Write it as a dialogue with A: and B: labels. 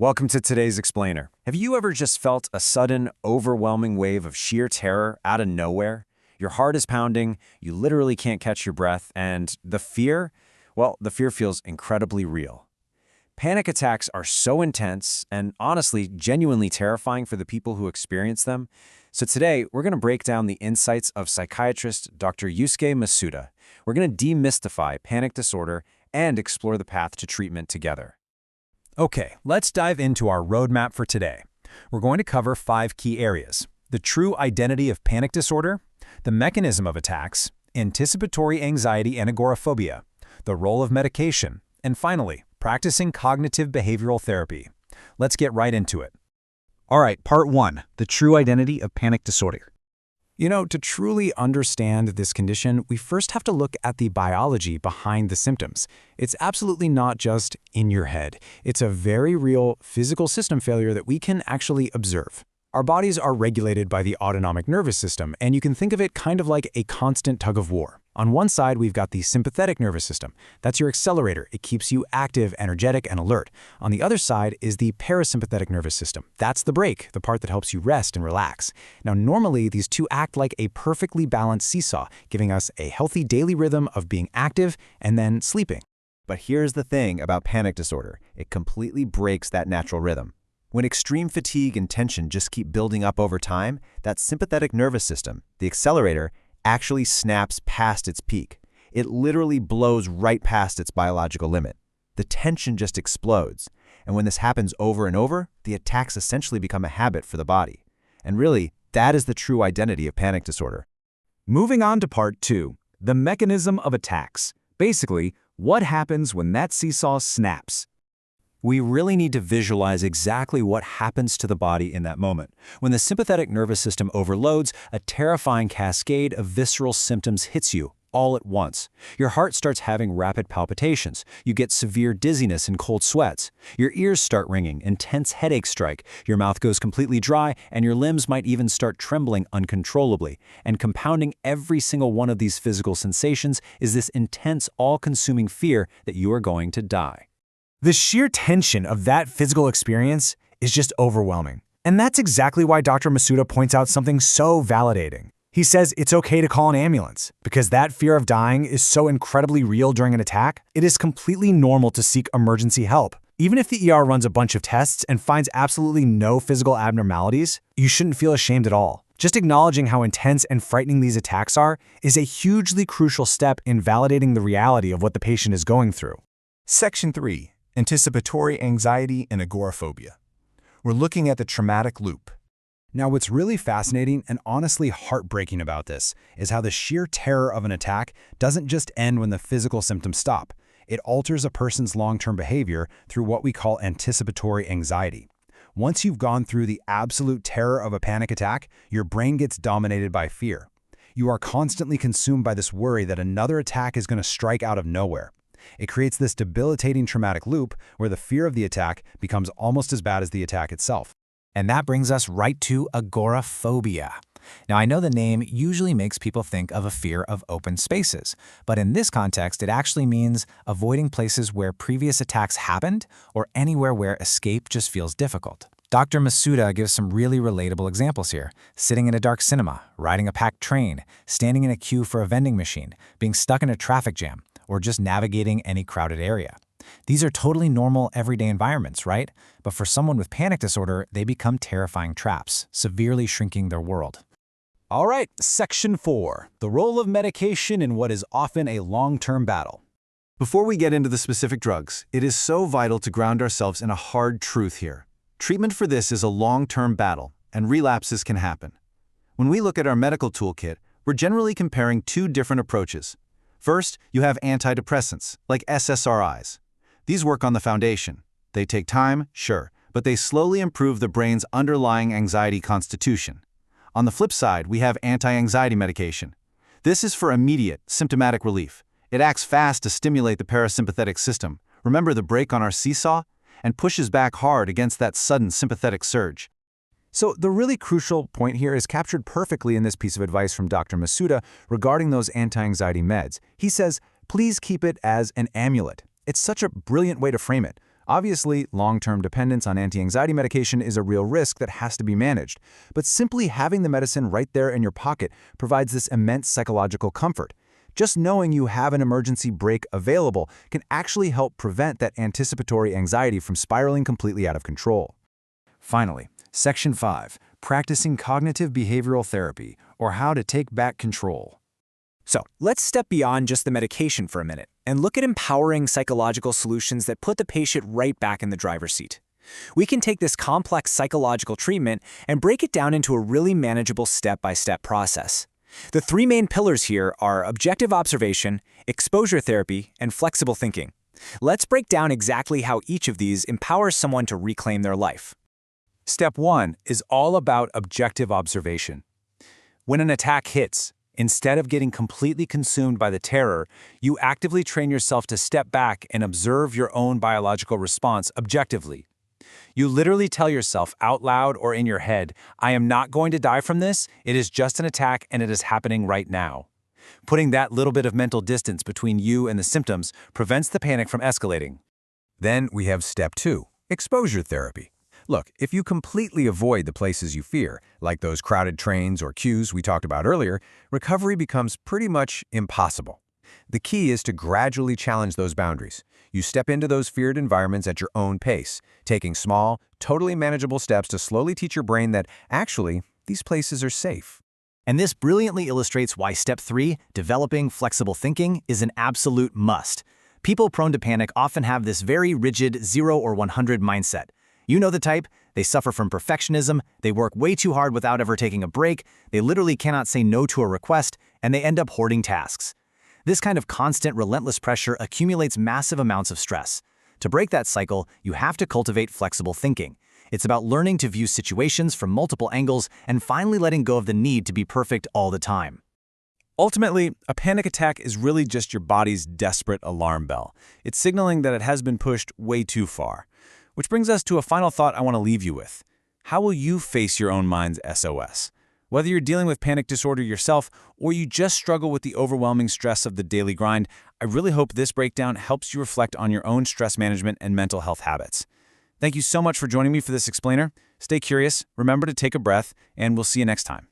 A: Welcome to today's Explainer. Have you ever just felt a sudden, overwhelming wave of sheer terror out of nowhere? Your heart is pounding, you literally can't catch your breath, and the fear? Well, the fear feels incredibly real. Panic attacks are so intense and honestly, genuinely terrifying for the people who experience them. So today, we're going to break down the insights of psychiatrist Dr. Yusuke Masuda. We're going to demystify panic disorder and explore the path to treatment together.
B: Okay, let's dive into our roadmap for today. We're going to cover 5 key areas: the true identity of panic disorder, the mechanism of attacks, anticipatory anxiety and agoraphobia, the role of medication, and finally, practicing cognitive behavioral therapy. Let's get right into it.
C: All right, part 1, the true identity of panic disorder.
B: To truly understand this condition, we first have to look at the biology behind the symptoms. It's absolutely not just in your head. It's a very real physical system failure that we can actually observe. Our bodies are regulated by the autonomic nervous system, and you can think of it kind of like a constant tug of war. On one side, we've got the sympathetic nervous system. That's your accelerator. It keeps you active, energetic, and alert. On the other side is the parasympathetic nervous system. That's the brake, the part that helps you rest and relax. Now, normally, these two act like a perfectly balanced seesaw, giving us a healthy daily rhythm of being active and then sleeping.
D: But here's the thing about panic disorder. It completely breaks that natural rhythm. When extreme fatigue and tension just keep building up over time, that sympathetic nervous system, the accelerator, actually snaps past its peak. It literally blows right past its biological limit. The tension just explodes. And when this happens over and over, the attacks essentially become a habit for the body. And really, that is the true identity of panic disorder.
C: Moving on to part 2, the mechanism of attacks. Basically, what happens when that seesaw snaps?
B: We really need to visualize exactly what happens to the body in that moment. When the sympathetic nervous system overloads, a terrifying cascade of visceral symptoms hits you all at once. Your heart starts having rapid palpitations. You get severe dizziness and cold sweats. Your ears start ringing, intense headaches strike. Your mouth goes completely dry, and your limbs might even start trembling uncontrollably. And compounding every single one of these physical sensations is this intense, all-consuming fear that you are going to die.
C: The sheer tension of that physical experience is just overwhelming. And that's exactly why Dr. Masuda points out something so validating. He says it's okay to call an ambulance because that fear of dying is so incredibly real during an attack. It is completely normal to seek emergency help. Even if the ER runs a bunch of tests and finds absolutely no physical abnormalities, you shouldn't feel ashamed at all. Just acknowledging how intense and frightening these attacks are is a hugely crucial step in validating the reality of what the patient is going through.
E: Section 3. Anticipatory anxiety and agoraphobia. We're looking at the traumatic loop.
B: Now, what's really fascinating and honestly heartbreaking about this is how the sheer terror of an attack doesn't just end when the physical symptoms stop. It alters a person's long-term behavior through what we call anticipatory anxiety. Once you've gone through the absolute terror of a panic attack, your brain gets dominated by fear. You are constantly consumed by this worry that another attack is going to strike out of nowhere. It creates this debilitating traumatic loop where the fear of the attack becomes almost as bad as the attack itself.
F: And that brings us right to agoraphobia. Now, I know the name usually makes people think of a fear of open spaces, but in this context, it actually means avoiding places where previous attacks happened or anywhere where escape just feels difficult. Dr. Masuda gives some really relatable examples here: sitting in a dark cinema, riding a packed train, standing in a queue for a vending machine, being stuck in a traffic jam, or just navigating any crowded area. These are totally normal everyday environments, right? But for someone with panic disorder, they become terrifying traps, severely shrinking their world.
B: All right, Section 4, the role of medication in what is often a long-term battle.
D: Before we get into the specific drugs, it is so vital to ground ourselves in a hard truth here. Treatment for this is a long-term battle, and relapses can happen. When we look at our medical toolkit, we're generally comparing 2 different approaches. First, you have antidepressants, like SSRIs. These work on the foundation. They take time, sure, but they slowly improve the brain's underlying anxiety constitution. On the flip side, we have anti-anxiety medication. This is for immediate, symptomatic relief. It acts fast to stimulate the parasympathetic system. Remember the brake on our seesaw? And pushes back hard against that sudden sympathetic surge.
B: So the really crucial point here is captured perfectly in this piece of advice from Dr. Masuda regarding those anti-anxiety meds. He says, please keep it as an amulet. It's such a brilliant way to frame it. Obviously, long-term dependence on anti-anxiety medication is a real risk that has to be managed, but simply having the medicine right there in your pocket provides this immense psychological comfort. Just knowing you have an emergency brake available can actually help prevent that anticipatory anxiety from spiraling completely out of control.
A: Finally, Section 5, Practicing Cognitive Behavioral Therapy, or How to Take Back Control.
F: So, let's step beyond just the medication for a minute and look at empowering psychological solutions that put the patient right back in the driver's seat. We can take this complex psychological treatment and break it down into a really manageable step-by-step process. The three main pillars here are objective observation, exposure therapy, and flexible thinking. Let's break down exactly how each of these empowers someone to reclaim their life.
B: Step 1 is all about objective observation. When an attack hits, instead of getting completely consumed by the terror, you actively train yourself to step back and observe your own biological response objectively. You literally tell yourself out loud or in your head, I am not going to die from this, it is just an attack and it is happening right now. Putting that little bit of mental distance between you and the symptoms prevents the panic from escalating.
G: Then we have Step 2, exposure therapy. Look, if you completely avoid the places you fear, like those crowded trains or queues we talked about earlier, recovery becomes pretty much impossible. The key is to gradually challenge those boundaries. You step into those feared environments at your own pace, taking small, totally manageable steps to slowly teach your brain that, actually, these places are safe.
F: And this brilliantly illustrates why Step 3, developing flexible thinking, is an absolute must. People prone to panic often have this very rigid 0 or 100 mindset. You know the type. They suffer from perfectionism, they work way too hard without ever taking a break, they literally cannot say no to a request, and they end up hoarding tasks. This kind of constant, relentless pressure accumulates massive amounts of stress. To break that cycle, you have to cultivate flexible thinking. It's about learning to view situations from multiple angles and finally letting go of the need to be perfect all the time.
B: Ultimately, a panic attack is really just your body's desperate alarm bell. It's signaling that it has been pushed way too far. Which brings us to a final thought I want to leave you with. How will you face your own mind's SOS? Whether you're dealing with panic disorder yourself or you just struggle with the overwhelming stress of the daily grind, I really hope this breakdown helps you reflect on your own stress management and mental health habits. Thank you so much for joining me for this explainer. Stay curious, remember to take a breath, and we'll see you next time.